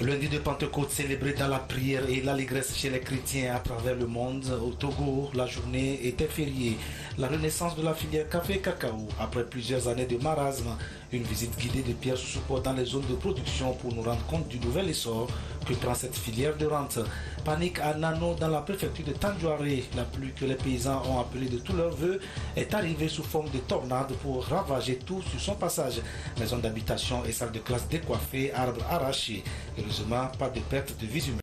Lundi de Pentecôte célébré dans la prière et l'allégresse chez les chrétiens à travers le monde. Au Togo, la journée était fériée. La renaissance de la filière café et cacao après plusieurs années de marasme. Une visite guidée de Pierre Soussoupo dans les zones de production pour nous rendre compte du nouvel essor que prend cette filière de rente. Panique à Nano dans la préfecture de Tandjouaré. La pluie que les paysans ont appelée de tous leurs voeux est arrivée sous forme de tornade pour ravager tout sur son passage. Maisons d'habitation et salles de classe décoiffées, arbres arrachés. Heureusement, pas de perte de vies humaines.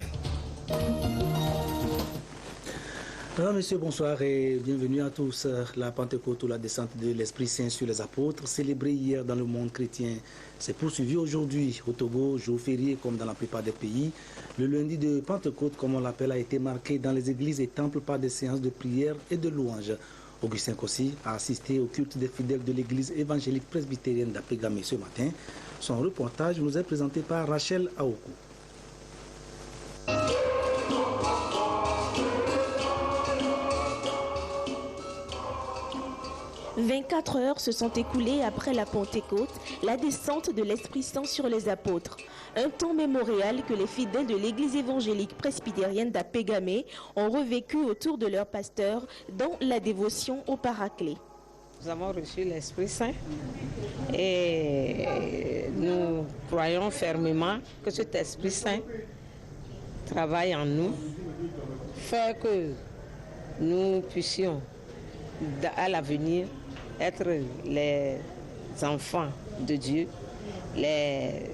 Mesdames, Messieurs, bonsoir et bienvenue à tous. La Pentecôte ou la descente de l'Esprit Saint sur les apôtres, célébrée hier dans le monde chrétien, s'est poursuivie aujourd'hui au Togo, jour férié comme dans la plupart des pays. Le lundi de Pentecôte, comme on l'appelle, a été marqué dans les églises et temples par des séances de prière et de louanges. Augustin Kossi a assisté au culte des fidèles de l'église évangélique presbytérienne d'Apégamé ce matin. Son reportage nous est présenté par Rachel Aokou. 24 heures se sont écoulées après la Pentecôte, la descente de l'Esprit Saint sur les apôtres. Un temps mémorial que les fidèles de l'église évangélique presbytérienne d'Apégamé ont revécu autour de leur pasteur dans la dévotion au Paraclet. Nous avons reçu l'Esprit Saint et nous croyons fermement que cet Esprit Saint travaille en nous, fait que nous puissions à l'avenir être les enfants de Dieu, les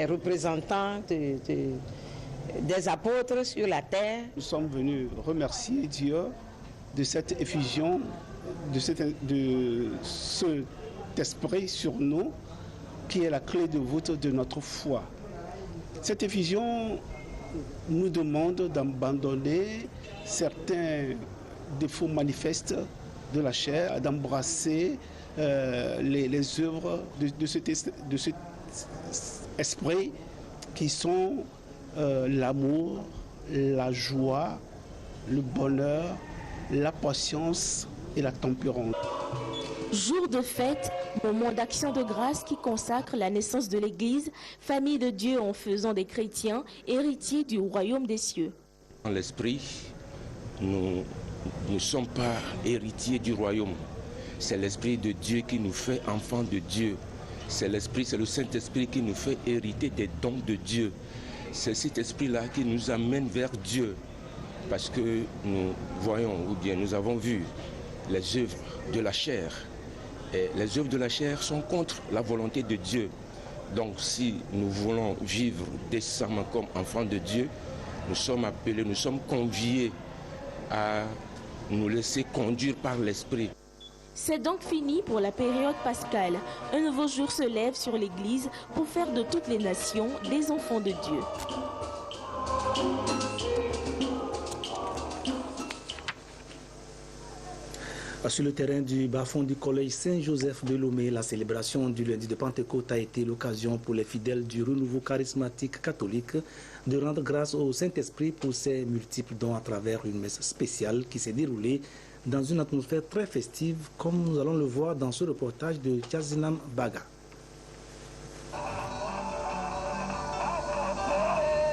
représentants des apôtres sur la terre. Nous sommes venus remercier Dieu de cette effusion, de cet esprit sur nous, qui est la clé de voûte de notre foi. Cette effusion nous demande d'abandonner certains défauts manifestes de la chair, d'embrasser les œuvres de cet esprit qui sont l'amour, la joie, le bonheur, la patience et la tempérance. Jour de fête, moment d'action de grâce qui consacre la naissance de l'Église, famille de Dieu en faisant des chrétiens, héritiers du royaume des cieux. Dans l'esprit, nous ne sommes pas héritiers du royaume. C'est l'Esprit de Dieu qui nous fait enfants de Dieu. C'est l'Esprit, c'est le Saint-Esprit qui nous fait hériter des dons de Dieu. C'est cet esprit-là qui nous amène vers Dieu. Parce que nous voyons, ou bien nous avons vu les œuvres de la chair. Et les œuvres de la chair sont contre la volonté de Dieu. Donc si nous voulons vivre décemment comme enfants de Dieu, nous sommes appelés, nous sommes conviés à nous laisser conduire par l'Esprit. C'est donc fini pour la période pascale. Un nouveau jour se lève sur l'Église pour faire de toutes les nations des enfants de Dieu. Sur le terrain du bas-fond du collège Saint-Joseph de Lomé, la célébration du lundi de Pentecôte a été l'occasion pour les fidèles du renouveau charismatique catholique de rendre grâce au Saint-Esprit pour ses multiples dons à travers une messe spéciale qui s'est déroulée dans une atmosphère très festive, comme nous allons le voir dans ce reportage de Tchazinam Baga.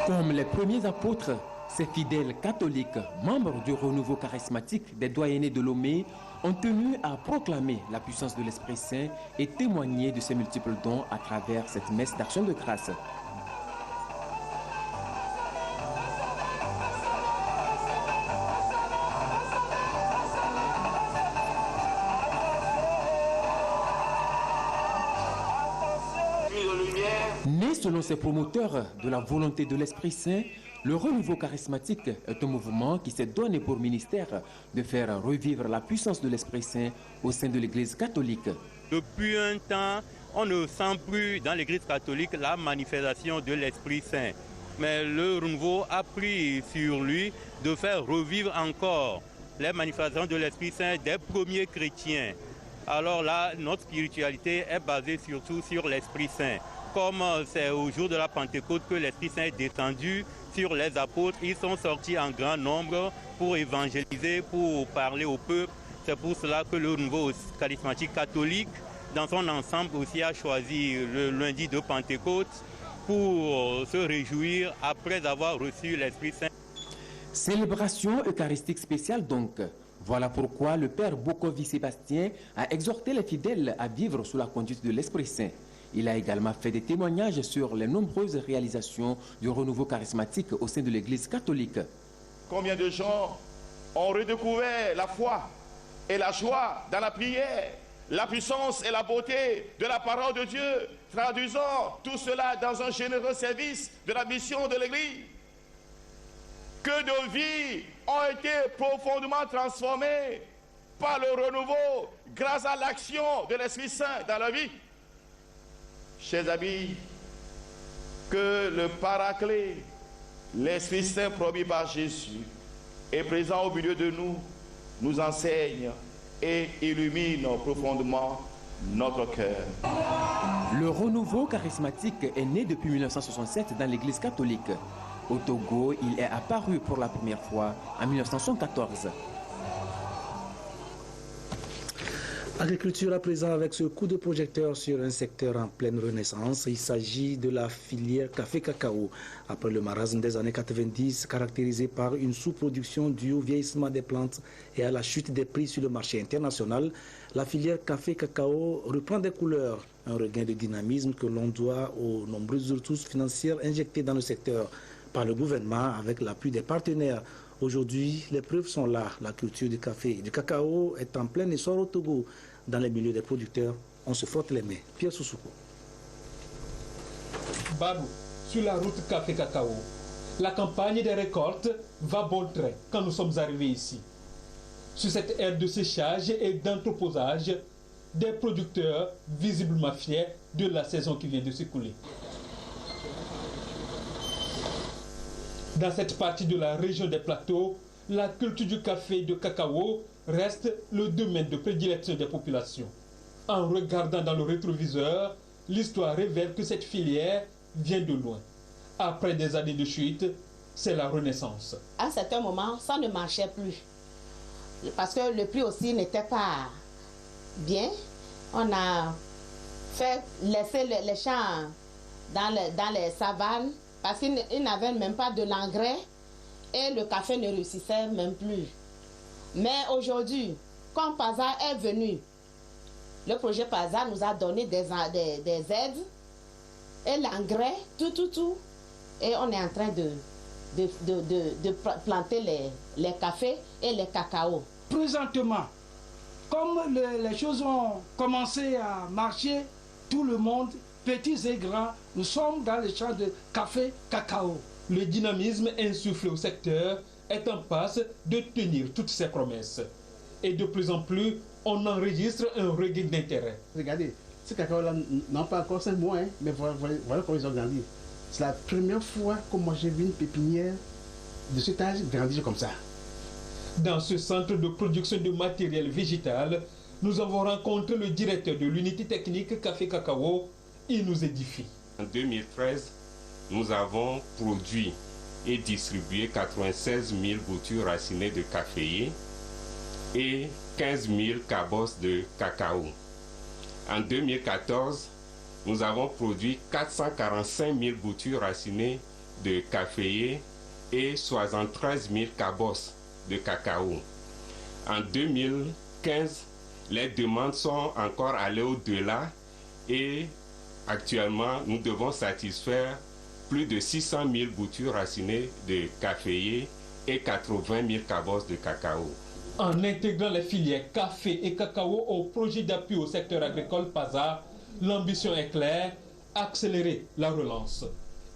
Comme les premiers apôtres, ces fidèles catholiques, membres du renouveau charismatique des doyennés de Lomé, ont tenu à proclamer la puissance de l'Esprit Saint et témoigner de ses multiples dons à travers cette messe d'action de grâce. Né selon ses promoteurs de la volonté de l'Esprit Saint, le renouveau charismatique est un mouvement qui s'est donné pour ministère de faire revivre la puissance de l'Esprit Saint au sein de l'Église catholique. Depuis un temps, on ne sent plus dans l'Église catholique la manifestation de l'Esprit Saint. Mais le renouveau a pris sur lui de faire revivre encore les manifestations de l'Esprit Saint des premiers chrétiens. Alors là, notre spiritualité est basée surtout sur l'Esprit Saint. Comme c'est au jour de la Pentecôte que l'Esprit Saint est descendu sur les apôtres, ils sont sortis en grand nombre pour évangéliser, pour parler au peuple. C'est pour cela que le nouveau charismatique catholique, dans son ensemble aussi, a choisi le lundi de Pentecôte pour se réjouir après avoir reçu l'Esprit Saint. Célébration eucharistique spéciale donc. Voilà pourquoi le Père Bokovi-Sébastien a exhorté les fidèles à vivre sous la conduite de l'Esprit Saint. Il a également fait des témoignages sur les nombreuses réalisations du renouveau charismatique au sein de l'Église catholique. Combien de gens ont redécouvert la foi et la joie dans la prière, la puissance et la beauté de la parole de Dieu, traduisant tout cela dans un généreux service de la mission de l'Église. Que nos vies ont été profondément transformées par le renouveau grâce à l'action de l'Esprit Saint dans la vie. Chers amis, que le Paraclet, l'Esprit Saint promis par Jésus, est présent au milieu de nous, nous enseigne et illumine profondément notre cœur. Le renouveau charismatique est né depuis 1967 dans l'Église catholique. Au Togo, il est apparu pour la première fois en 1974. Agriculture à présent avec ce coup de projecteur sur un secteur en pleine renaissance. Il s'agit de la filière café-cacao. Après le marasme des années 90, caractérisé par une sous-production due au vieillissement des plantes et à la chute des prix sur le marché international, la filière café-cacao reprend des couleurs. Un regain de dynamisme que l'on doit aux nombreuses ressources financières injectées dans le secteur par le gouvernement avec l'appui des partenaires. Aujourd'hui, les preuves sont là. La culture du café et du cacao est en plein essor au Togo. Dans les milieux des producteurs, on se frotte les mains. Pierre Soussouko. Babou, sur la route café-cacao, la campagne des récoltes va bon train quand nous sommes arrivés ici. Sur cette aire de séchage et d'entreposage, des producteurs visiblement fiers de la saison qui vient de s'écouler. Dans cette partie de la région des plateaux, la culture du café et du cacao reste le domaine de prédilection des populations. En regardant dans le rétroviseur, l'histoire révèle que cette filière vient de loin. Après des années de chute, c'est la renaissance. À un certain moment, ça ne marchait plus. Parce que le prix aussi n'était pas bien. On a fait laisser les champs dans les savanes parce qu'ils n'avaient même pas de l'engrais et le café ne réussissait même plus. Mais aujourd'hui, quand PASA est venu, le projet PASA nous a donné des aides et l'engrais, tout. Et on est en train de planter les cafés et les cacao. Présentement, comme les choses ont commencé à marcher, tout le monde, petits et grands, nous sommes dans les champs de café, cacao. Le dynamisme insufflé au secteur est en passe de tenir toutes ses promesses. Et de plus en plus, on enregistre un regain d'intérêt. Regardez, ces cacao-là n'ont pas encore 5 mois, hein, mais voilà comment ils ont grandi. C'est la première fois que moi j'ai vu une pépinière de cet âge grandir comme ça. Dans ce centre de production de matériel végétal, nous avons rencontré le directeur de l'unité technique Café Cacao. Il nous édifie. En 2013, nous avons produit et distribué 96 000 boutures racinées de caféier et 15 000 cabosses de cacao. En 2014, nous avons produit 445 000 boutures racinées de caféier et 73 000 cabosses de cacao. En 2015, les demandes sont encore allées au-delà et actuellement, nous devons satisfaire plus de 600 000 boutures racinées de caféier et 80 000 cabosses de cacao. En intégrant les filières café et cacao au projet d'appui au secteur agricole PASA, l'ambition est claire, accélérer la relance.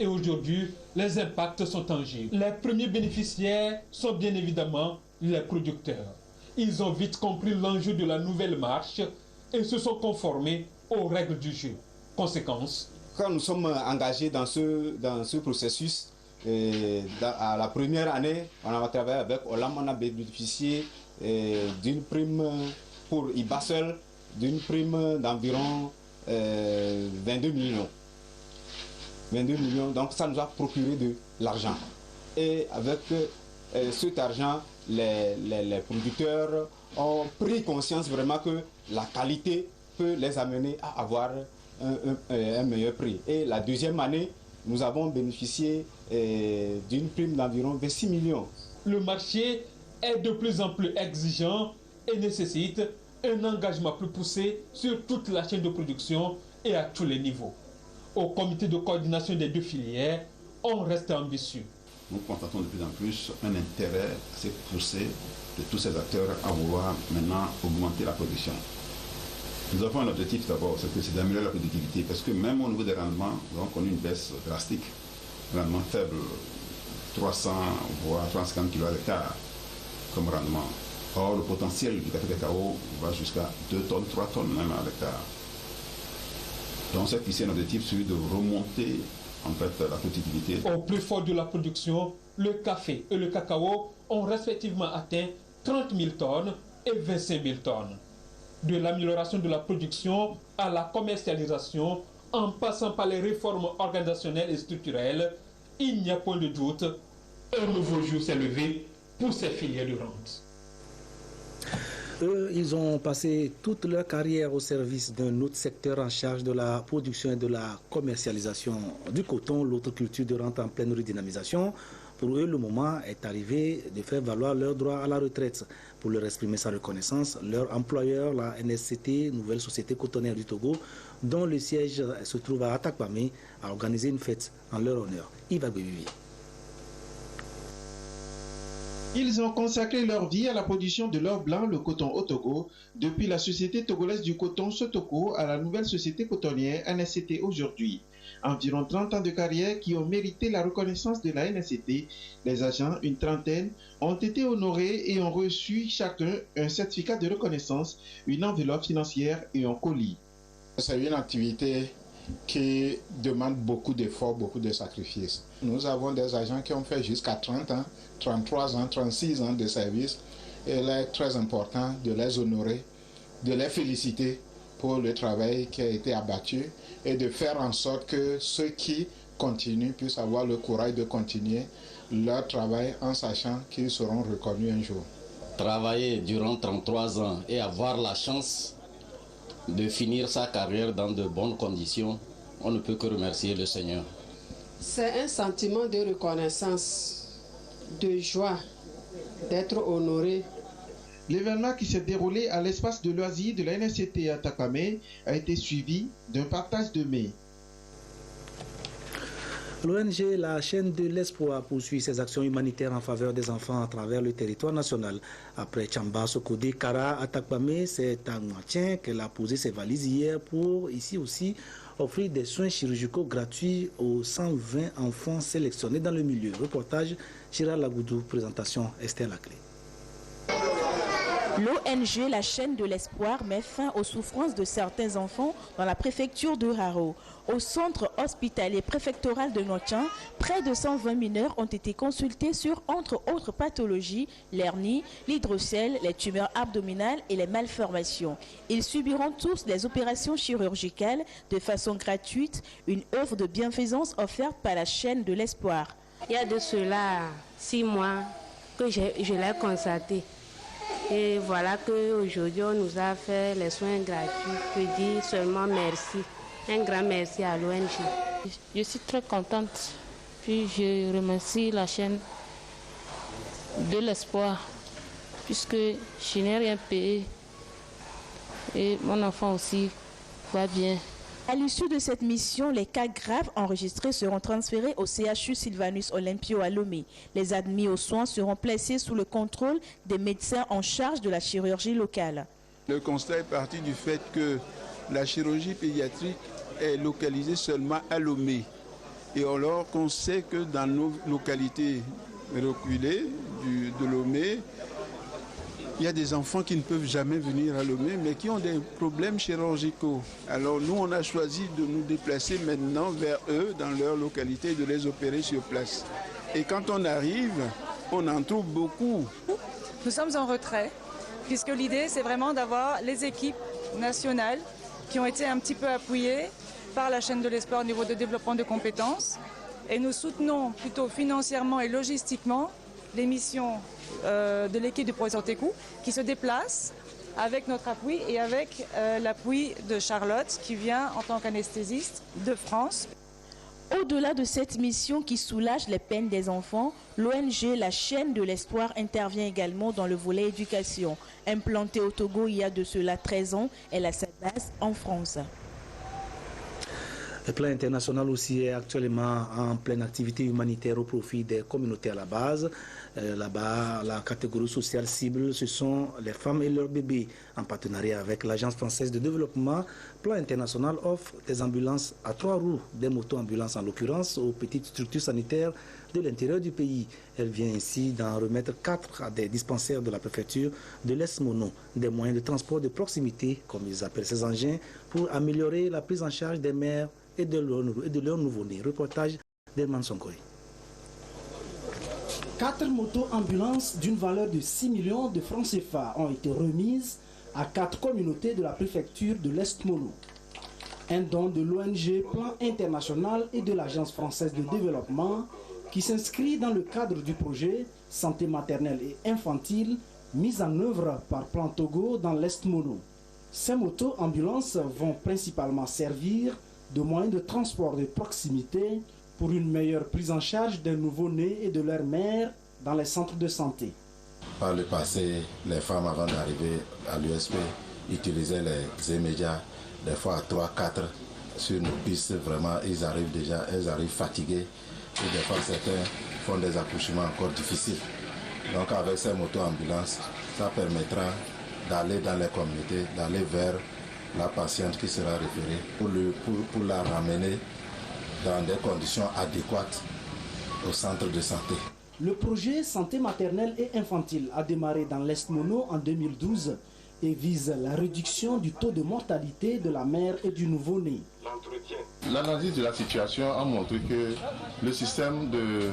Et aujourd'hui, les impacts sont tangibles. Les premiers bénéficiaires sont bien évidemment les producteurs. Ils ont vite compris l'enjeu de la nouvelle marche et se sont conformés aux règles du jeu. Conséquence. Quand nous sommes engagés dans ce processus, à la première année, on a travaillé avec Olam, on a bénéficié d'une prime pour IBA seul, d'une prime d'environ 22 millions. 22 millions, donc ça nous a procuré de l'argent. Et avec cet argent, les producteurs ont pris conscience vraiment que la qualité peut les amener à avoir un meilleur prix. Et la deuxième année, nous avons bénéficié d'une prime d'environ 26 millions. Le marché est de plus en plus exigeant et nécessite un engagement plus poussé sur toute la chaîne de production et à tous les niveaux. Au comité de coordination des deux filières, on reste ambitieux. Nous constatons de plus en plus un intérêt assez poussé de tous ces acteurs à vouloir maintenant augmenter la production. Nous avons un objectif d'abord, c'est d'améliorer la productivité, parce que même au niveau des rendements, nous avons connu une baisse drastique. Rendement faible, 300 voire 350 kg à l'hectare comme rendement. Or, le potentiel du café cacao va jusqu'à 2 tonnes, 3 tonnes même à l'hectare. Donc, c'est fixé un objectif, celui de remonter en fait la productivité. Au plus fort de la production, le café et le cacao ont respectivement atteint 30 000 tonnes et 25 000 tonnes. De l'amélioration de la production à la commercialisation, en passant par les réformes organisationnelles et structurelles, il n'y a point de doute, un nouveau jour s'est levé pour ces filières de rente. Eux, ils ont passé toute leur carrière au service d'un autre secteur en charge de la production et de la commercialisation du coton, l'autre culture de rente en pleine redynamisation. Pour eux, le moment est arrivé de faire valoir leur droit à la retraite. Pour leur exprimer sa reconnaissance, leur employeur, la NSCT, Nouvelle Société Cotonnière du Togo, dont le siège se trouve à Atakpamé, a organisé une fête en leur honneur. Yves Agbebibi. Ils ont consacré leur vie à la production de l'or blanc, le coton au Togo, depuis la société togolaise du coton Sotoko à la nouvelle société cotonnière NSCT aujourd'hui. Environ 30 ans de carrière qui ont mérité la reconnaissance de la NSCT. Les agents, une trentaine, ont été honorés et ont reçu chacun un certificat de reconnaissance, une enveloppe financière et un colis. C'est une activité qui demande beaucoup d'efforts, beaucoup de sacrifices. Nous avons des agents qui ont fait jusqu'à 30 ans, 33 ans, 36 ans de service. Et il est très important de les honorer, de les féliciter pour le travail qui a été abattu et de faire en sorte que ceux qui continuent puissent avoir le courage de continuer leur travail en sachant qu'ils seront reconnus un jour. Travailler durant 33 ans et avoir la chance de finir sa carrière dans de bonnes conditions, on ne peut que remercier le Seigneur. C'est un sentiment de reconnaissance, de joie d'être honoré. L'événement qui s'est déroulé à l'espace de loisirs de la NSCT à Takpamé a été suivi d'un partage de mets. L'ONG La Chaîne de l'Espoir poursuit ses actions humanitaires en faveur des enfants à travers le territoire national. Après Tchamba, Sokodé, Kara, Atakpamé, c'est à Mouatien qu'elle a posé ses valises hier pour, ici aussi, offrir des soins chirurgicaux gratuits aux 120 enfants sélectionnés dans le milieu. Reportage, Chira Lagoudou, présentation Esther Laclé. L'ONG La Chaîne de l'Espoir met fin aux souffrances de certains enfants dans la préfecture de Haro. Au centre hospitalier préfectoral de Notchan, près de 120 mineurs ont été consultés sur, entre autres pathologies, l'hernie, l'hydrocèle, les tumeurs abdominales et les malformations. Ils subiront tous des opérations chirurgicales de façon gratuite, une œuvre de bienfaisance offerte par La Chaîne de l'Espoir. Il y a de cela 6 mois que je l'ai constaté. Et voilà qu'aujourd'hui, on nous a fait les soins gratuits. Je dis seulement merci. Un grand merci à l'ONG. Je suis très contente. Puis je remercie la chaîne de l'espoir, puisque je n'ai rien payé. Et mon enfant aussi va bien. À l'issue de cette mission, les cas graves enregistrés seront transférés au CHU Sylvanus Olympio à Lomé. Les admis aux soins seront placés sous le contrôle des médecins en charge de la chirurgie locale. Le constat est parti du fait que la chirurgie pédiatrique est localisée seulement à Lomé. Et alors qu'on sait que dans nos localités reculées de Lomé, il y a des enfants qui ne peuvent jamais venir à Lomé, mais qui ont des problèmes chirurgicaux. Alors nous, on a choisi de nous déplacer maintenant vers eux, dans leur localité, de les opérer sur place. Et quand on arrive, on en trouve beaucoup. Nous sommes en retrait, puisque l'idée, c'est vraiment d'avoir les équipes nationales qui ont été un petit peu appuyées par la chaîne de l'espoir au niveau de développement de compétences. Et nous soutenons plutôt financièrement et logistiquement les missions de l'équipe du professeur Tekou qui se déplace avec notre appui et avec l'appui de Charlotte qui vient en tant qu'anesthésiste de France. Au-delà de cette mission qui soulage les peines des enfants, l'ONG La Chaîne de l'Espoir intervient également dans le volet éducation. Implantée au Togo il y a de cela 13 ans, elle a sa base en France. Le plan international aussi est actuellement en pleine activité humanitaire au profit des communautés à la base. Là-bas, la catégorie sociale cible, ce sont les femmes et leurs bébés. En partenariat avec l'Agence française de développement, Plan international offre des ambulances à 3 roues, des motos-ambulances en l'occurrence, aux petites structures sanitaires de l'intérieur du pays. Elle vient ainsi d'en remettre 4 à des dispensaires de la préfecture de l'Est Mono, des moyens de transport de proximité, comme ils appellent ces engins, pour améliorer la prise en charge des mères et de leurs nouveau-nés. Reportage d'Herman Sonkoy. 4 motos-ambulances d'une valeur de 6 millions de francs CFA ont été remises à 4 communautés de la préfecture de l'Est Mono. Un don de l'ONG Plan International et de l'Agence française de développement qui s'inscrit dans le cadre du projet Santé maternelle et infantile mis en œuvre par Plan Togo dans l'Est Mono. Ces motos-ambulances vont principalement servir de moyens de transport de proximité pour une meilleure prise en charge des nouveau-nés et de leurs mères dans les centres de santé. Par le passé, les femmes avant d'arriver à l'USP utilisaient les immédiats, des fois à 3-4 sur nos pistes. Vraiment, elles arrivent fatiguées et des fois certains font des accouchements encore difficiles. Donc avec ces motos-ambulances, ça permettra d'aller dans les communautés, d'aller vers la patiente qui sera référée pour la ramener dans des conditions adéquates au centre de santé. Le projet Santé maternelle et infantile a démarré dans l'Est Mono en 2012 et vise la réduction du taux de mortalité de la mère et du nouveau-né. L'analyse de la situation a montré que le système de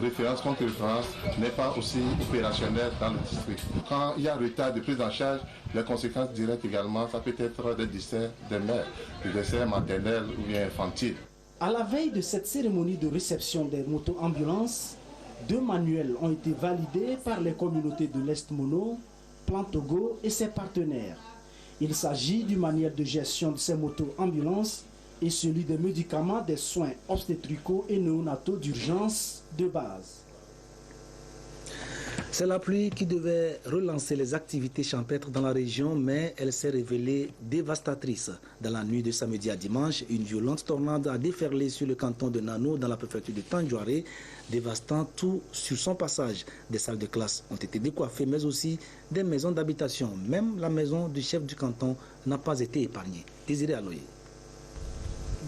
référence contre référence n'est pas aussi opérationnel dans le district. Quand il y a retard de prise en charge, les conséquences directes également, ça peut être des décès des mères, des décès maternels ou bien infantiles. À la veille de cette cérémonie de réception des motos-ambulances, 2 manuels ont été validés par les communautés de l'Est Mono, Plan Togo et ses partenaires. Il s'agit du manuel de gestion de ces motos-ambulances et celui des médicaments des soins obstétricaux et néonataux d'urgence de base. C'est la pluie qui devait relancer les activités champêtres dans la région, mais elle s'est révélée dévastatrice. Dans la nuit de samedi à dimanche, une violente tornade a déferlé sur le canton de Nano dans la préfecture de Tandjouaré, dévastant tout sur son passage. Des salles de classe ont été décoiffées, mais aussi des maisons d'habitation. Même la maison du chef du canton n'a pas été épargnée. Désiré Aloye.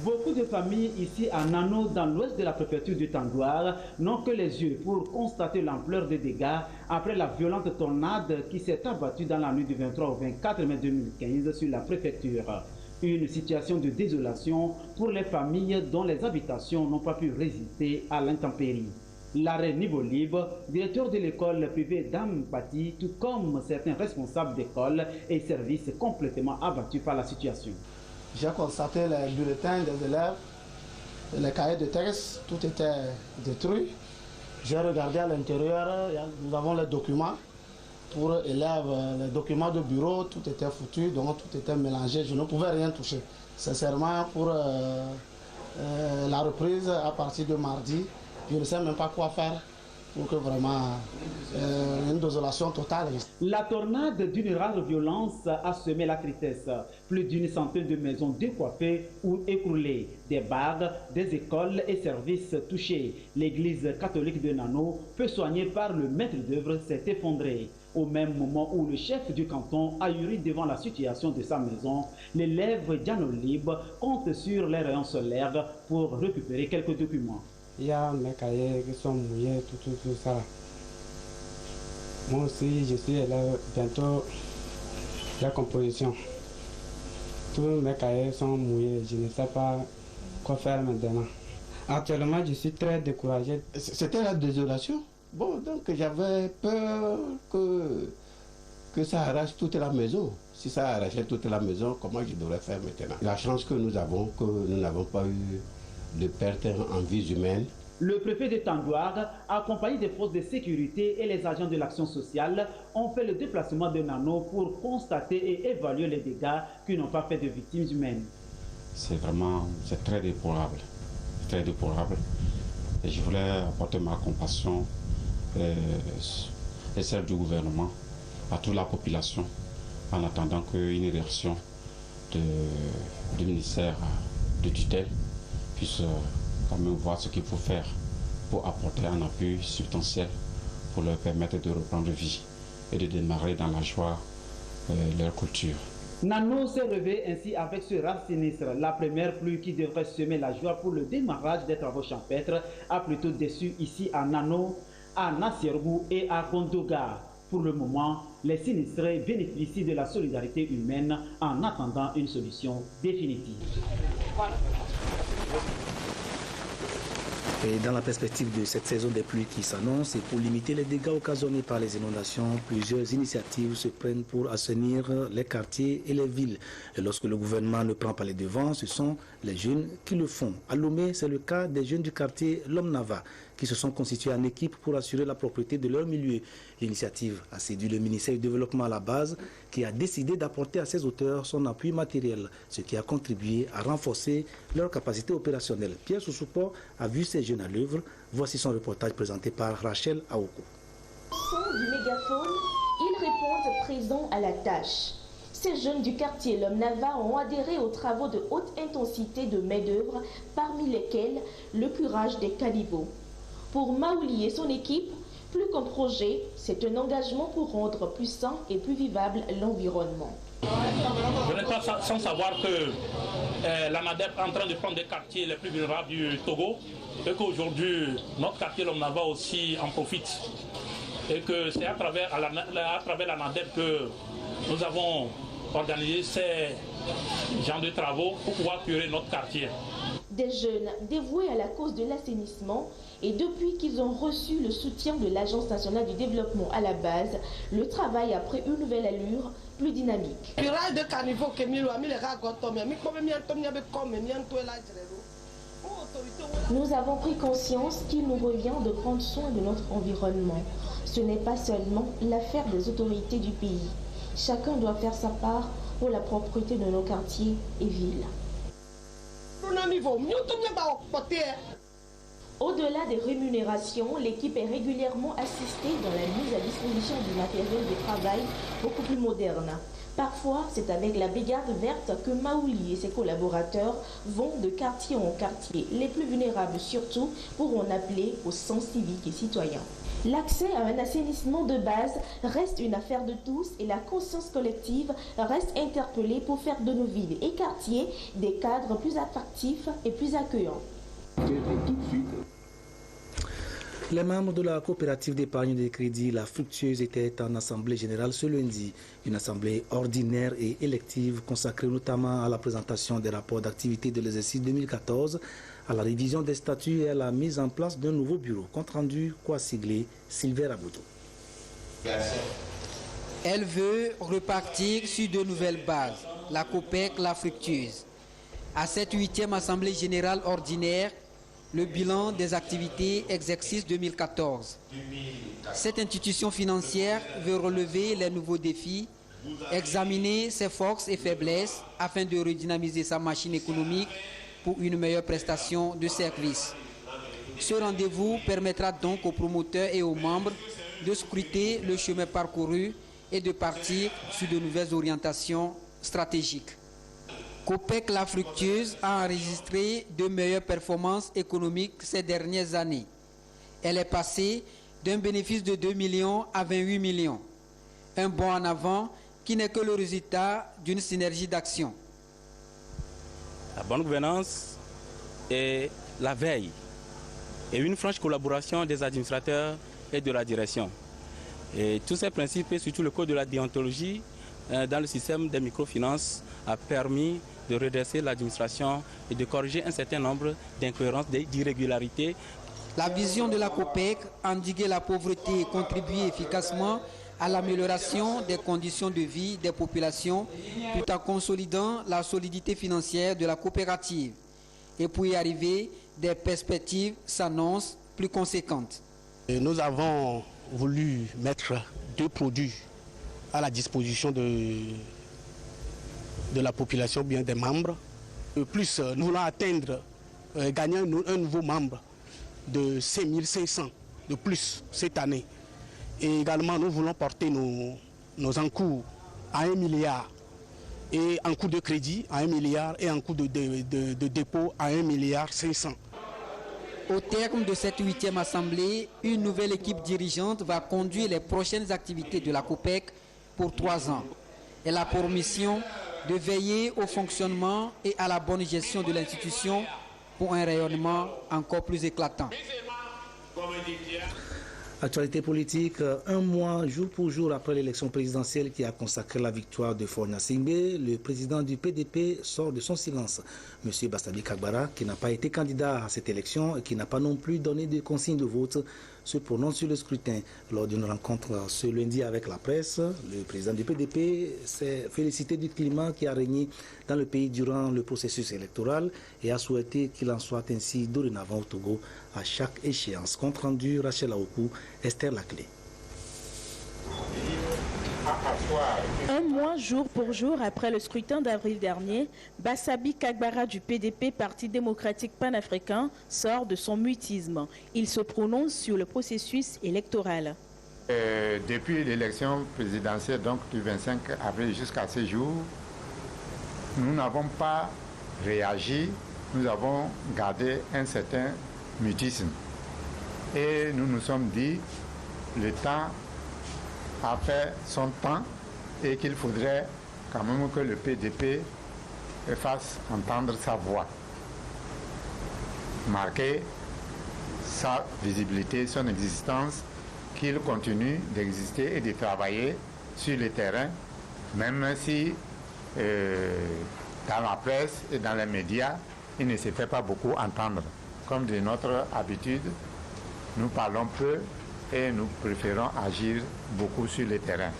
Beaucoup de familles ici à Nano, dans l'ouest de la préfecture du Tandjouar, n'ont que les yeux pour constater l'ampleur des dégâts après la violente tornade qui s'est abattue dans la nuit du 23 au 24 mai 2015 sur la préfecture. Une situation de désolation pour les familles dont les habitations n'ont pas pu résister à l'intempérie. Larrey Nibolib, directeur de l'école privée d'Ambati, tout comme certains responsables d'école et services complètement abattus par la situation. J'ai constaté les bulletins des élèves, les cahiers de texte, tout était détruit. J'ai regardé à l'intérieur, nous avons les documents pour élèves, les documents de bureau, tout était foutu, donc tout était mélangé, je ne pouvais rien toucher. Sincèrement, pour la reprise à partir de mardi, je ne sais même pas quoi faire pour que vraiment une désolation totale. La tornade d'une rare violence a semé la tristesse. Plus d'une centaine de maisons décoiffées ou écroulées, des bars, des écoles et services touchés. L'église catholique de Nano, peu soignée par le maître d'œuvre, s'est effondrée. Au même moment où le chef du canton ahuri devant la situation de sa maison, l'élève Diano Lib compte sur les rayons solaires pour récupérer quelques documents. Il y a mes cahiers qui sont mouillés, tout ça. Moi aussi, je suis élève, bientôt la composition. Tous mes cahiers sont mouillés, je ne sais pas quoi faire maintenant. Actuellement, je suis très découragé. C'était la désolation. Bon, donc j'avais peur que ça arrache toute la maison. Si ça arrachait toute la maison, comment je devrais faire maintenant? La chance que nous avons, que nous n'avons pas eu de perte en vies humaines. Le préfet de Tandjouar, accompagné des forces de sécurité et les agents de l'action sociale, ont fait le déplacement de Nano pour constater et évaluer les dégâts qui n'ont pas fait de victimes humaines. C'est très déplorable. très déplorable. Et je voulais apporter ma compassion et celle du gouvernement à toute la population en attendant qu'une réaction du ministère de tutelle puisse quand même voir ce qu'il faut faire pour apporter un appui substantiel pour leur permettre de reprendre vie et de démarrer dans la joie leur culture. Nano s'est relevé ainsi avec ce rare sinistre. La première pluie qui devrait semer la joie pour le démarrage des travaux champêtres a plutôt déçu ici à Nano, à Nassiergou et à Kondoga. Pour le moment, les sinistrés bénéficient de la solidarité humaine en attendant une solution définitive. Et dans la perspective de cette saison des pluies qui s'annonce et pour limiter les dégâts occasionnés par les inondations, plusieurs initiatives se prennent pour assainir les quartiers et les villes. Et lorsque le gouvernement ne prend pas les devants, ce sont les jeunes qui le font. À Lomé, c'est le cas des jeunes du quartier Lomnava qui se sont constitués en équipe pour assurer la propriété de leur milieu. L'initiative a séduit le ministère du Développement à la base qui a décidé d'apporter à ses auteurs son appui matériel, ce qui a contribué à renforcer leur capacité opérationnelle. Pierre Soussoupo a vu ces jeunes à l'œuvre. Voici son reportage présenté par Rachel Aoko. Au son du mégaphone, ils répondent présents à la tâche. Ces jeunes du quartier Lomnava ont adhéré aux travaux de haute intensité de main-d'œuvre, parmi lesquels le curage des caniveaux. Pour Maouli et son équipe, plus qu'un projet, c'est un engagement pour rendre plus sain et plus vivable l'environnement. Vous n'êtes pas sans savoir que la MADEP est en train de prendre des quartiers les plus vulnérables du Togo et qu'aujourd'hui, notre quartier Lomnava aussi en profite. Et que c'est à travers la MADEP que nous avons organisé ces genres de travaux pour pouvoir curer notre quartier. Des jeunes dévoués à la cause de l'assainissement et depuis qu'ils ont reçu le soutien de l'Agence nationale du développement à la base, le travail a pris une nouvelle allure, plus dynamique. Nous avons pris conscience qu'il nous revient de prendre soin de notre environnement. Ce n'est pas seulement l'affaire des autorités du pays. Chacun doit faire sa part pour la propreté de nos quartiers et villes. Au-delà des rémunérations, l'équipe est régulièrement assistée dans la mise à disposition du matériel de travail beaucoup plus moderne. Parfois, c'est avec la brigade verte que Maouli et ses collaborateurs vont de quartier en quartier. Les plus vulnérables surtout pourront appeler au sens civique et citoyen. L'accès à un assainissement de base reste une affaire de tous et la conscience collective reste interpellée pour faire de nos villes et quartiers des cadres plus attractifs et plus accueillants. Les membres de la coopérative d'épargne de crédit La Fructueuse étaient en assemblée générale ce lundi. Une assemblée ordinaire et élective consacrée notamment à la présentation des rapports d'activité de l'exercice 2014, à la révision des statuts et à la mise en place d'un nouveau bureau. Compte rendu quoi siglé Sylvain Raboutou. Elle veut repartir sur de nouvelles bases. La COPEC La Fructueuse. À cette 8e assemblée générale ordinaire, le bilan des activités exercice 2014. Cette institution financière veut relever les nouveaux défis, examiner ses forces et faiblesses afin de redynamiser sa machine économique pour une meilleure prestation de services. Ce rendez-vous permettra donc aux promoteurs et aux membres de scruter le chemin parcouru et de partir sur de nouvelles orientations stratégiques. COPEC La Fructueuse a enregistré de meilleures performances économiques ces dernières années. Elle est passée d'un bénéfice de 2 millions à 28 millions. Un bond en avant qui n'est que le résultat d'une synergie d'action. La bonne gouvernance et la veille et une franche collaboration des administrateurs et de la direction. Et tous ces principes et surtout le code de la déontologie dans le système des microfinances a permis de redresser l'administration et de corriger un certain nombre d'incohérences, d'irrégularités. La vision de la COPEC, endiguer la pauvreté et contribuer efficacement à l'amélioration des conditions de vie des populations, tout en consolidant la solidité financière de la coopérative. Et pour y arriver, des perspectives s'annoncent plus conséquentes. Et nous avons voulu mettre 2 produits à la disposition de la population, bien des membres. De plus, nous voulons atteindre gagner un nouveau membre de 5500 de plus cette année. Et également, nous voulons porter nos encours à 1 milliard et en coût de crédit à 1 milliard et en coût de dépôt à 1 milliard 500. Au terme de cette 8e assemblée, une nouvelle équipe dirigeante va conduire les prochaines activités de la COPEC pour 3 ans. Elle a pour mission de veiller au fonctionnement et à la bonne gestion de l'institution pour un rayonnement encore plus éclatant. Actualité politique, un mois jour pour jour après l'élection présidentielle qui a consacré la victoire de Fornia Singbe, le président du PDP sort de son silence. M. Bassabi Kagbara, qui n'a pas été candidat à cette élection et qui n'a pas non plus donné de consigne de vote, se prononce sur le scrutin. Lors d'une rencontre ce lundi avec la presse, le président du PDP s'est félicité du climat qui a régné dans le pays durant le processus électoral et a souhaité qu'il en soit ainsi dorénavant au Togo à chaque échéance. Compte rendu, Rachel Aokou, Esther Laclé. Un mois jour pour jour après le scrutin d'avril dernier, Bassabi Kagbara du PDP, Parti démocratique panafricain, sort de son mutisme. Il se prononce sur le processus électoral. Depuis l'élection présidentielle donc, du 25 avril jusqu'à ce jour, nous n'avons pas réagi, nous avons gardé un certain mutisme. Et nous nous sommes dit, le temps a fait son temps et qu'il faudrait quand même que le PDP fasse entendre sa voix, marquer sa visibilité, son existence, qu'il continue d'exister et de travailler sur le terrain, même si dans la presse et dans les médias, il ne se fait pas beaucoup entendre. Comme de notre habitude, nous parlons peu et nous préférons agir beaucoup sur le terrain.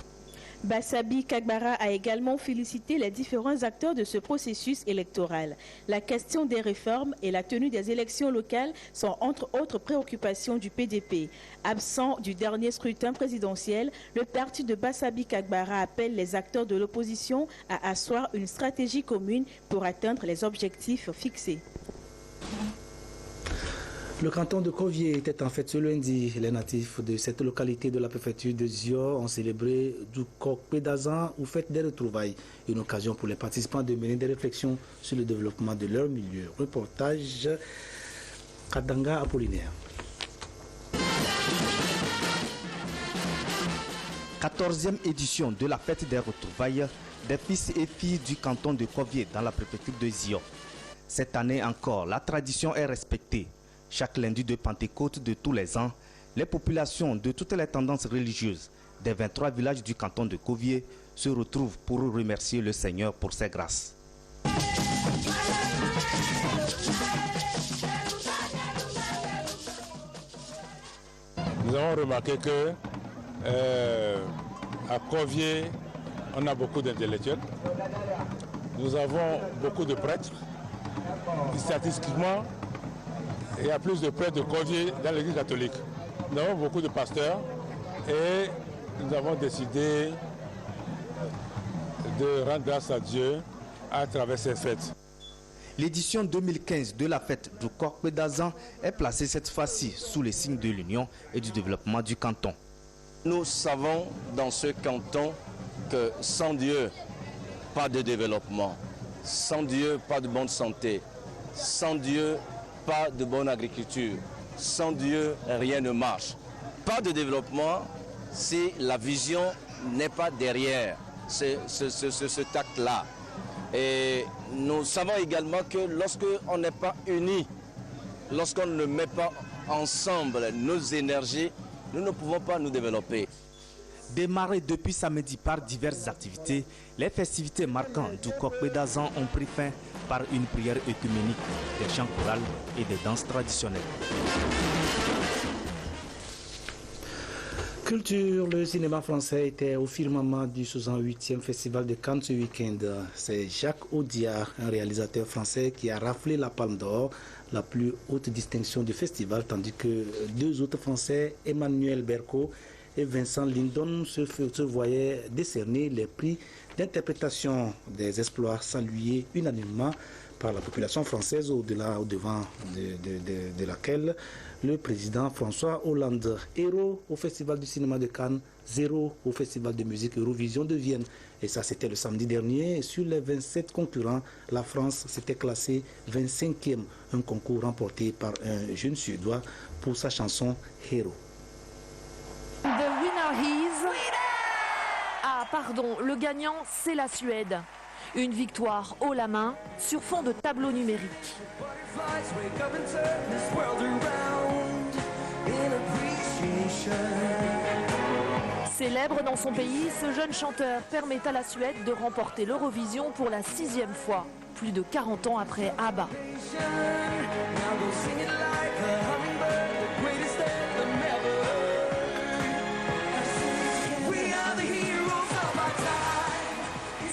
Bassabi Kagbara a également félicité les différents acteurs de ce processus électoral. La question des réformes et la tenue des élections locales sont entre autres préoccupations du PDP. Absent du dernier scrutin présidentiel, le parti de Bassabi Kagbara appelle les acteurs de l'opposition à asseoir une stratégie commune pour atteindre les objectifs fixés. Le canton de Kovié était en fête ce lundi. Les natifs de cette localité de la préfecture de Zio ont célébré du Kokpedazan ou fête des retrouvailles. Une occasion pour les participants de mener des réflexions sur le développement de leur milieu. Reportage Kadanga Apollinaire. 14e édition de la fête des retrouvailles des fils et filles du canton de Kovié dans la préfecture de Zio. Cette année encore, la tradition est respectée. Chaque lundi de Pentecôte de tous les ans, les populations de toutes les tendances religieuses des 23 villages du canton de Kovié se retrouvent pour remercier le Seigneur pour ses grâces. Nous avons remarqué que à Kovié, on a beaucoup d'intellectuels. Nous avons beaucoup de prêtres. Statistiquement, il y a plus de prêtres de Kovié dans l'église catholique. Nous avons beaucoup de pasteurs et nous avons décidé de rendre grâce à Dieu à travers ces fêtes. L'édition 2015 de la fête du Kokpedazan est placée cette fois-ci sous le signe de l'union et du développement du canton. Nous savons dans ce canton que sans Dieu, pas de développement. Sans Dieu, pas de bonne santé. Sans Dieu, pas de bonne agriculture. Sans Dieu, rien ne marche. Pas de développement si la vision n'est pas derrière ce tact-là. Et nous savons également que lorsqu'on n'est pas unis, lorsqu'on ne met pas ensemble nos énergies, nous ne pouvons pas nous développer. Démarrées depuis samedi par diverses activités, les festivités marquant du Kokpedazan ont pris fin par une prière œcuménique, des chants chorales et des danses traditionnelles. Culture, le cinéma français était au firmament du 68e Festival de Cannes ce week-end. C'est Jacques Audiard, un réalisateur français qui a raflé la Palme d'Or, la plus haute distinction du festival, tandis que deux autres Français, Emmanuel Berco et Vincent Lindon, se voyaient décerner les prix d'interprétation des exploits salués unanimement par la population française, au-devant de laquelle le président François Hollande. Héros au Festival du cinéma de Cannes, 0 au Festival de musique Eurovision de Vienne. Et ça, c'était le samedi dernier. Sur les 27 concurrents, la France s'était classée 25e. Un concours remporté par un jeune Suédois pour sa chanson Hero. The winner is... Ah, pardon, le gagnant, c'est la Suède. Une victoire haut la main sur fond de tableau numérique. Célèbre dans son pays, ce jeune chanteur permet à la Suède de remporter l'Eurovision pour la 6e fois, plus de 40 ans après ABBA.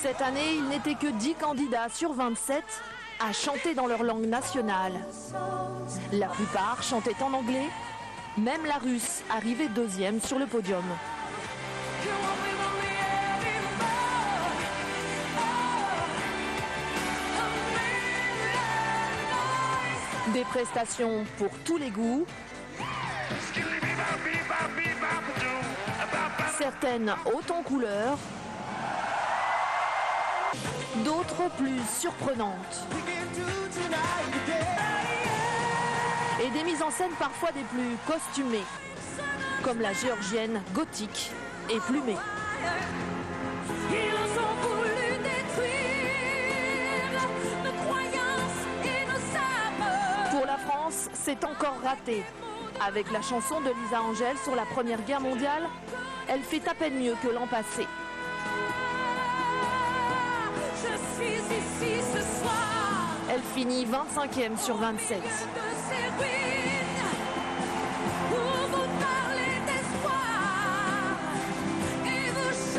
Cette année, il n'était que 10 candidats sur 27 à chanter dans leur langue nationale. La plupart chantaient en anglais, même la Russe arrivait 2e sur le podium. Des prestations pour tous les goûts. Certaines hautes en couleurs. D'autres plus surprenantes. Et des mises en scène parfois des plus costumées, comme la géorgienne gothique et plumée. Ils ont voulu détruire nos croyances et nos âmes. Pour la France, c'est encore raté. Avec la chanson de Lisa Angel sur la Première Guerre mondiale, elle fait à peine mieux que l'an passé. Elle finit 25e sur 27.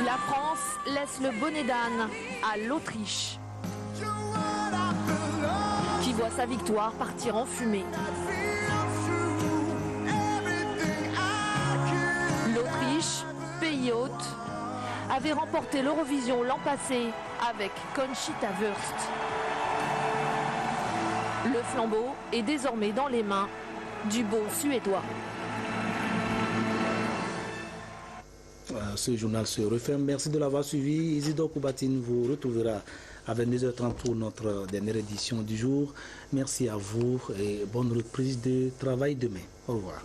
La France laisse le bonnet d'âne à l'Autriche, qui voit sa victoire partir en fumée. L'Autriche, pays hôte, avait remporté l'Eurovision l'an passé avec Conchita Wurst. Le flambeau est désormais dans les mains du beau Suédois. Ce journal se referme. Merci de l'avoir suivi. Isidore Koubatine vous retrouvera à 22h30 pour notre dernière édition du jour. Merci à vous et bonne reprise de travail demain. Au revoir.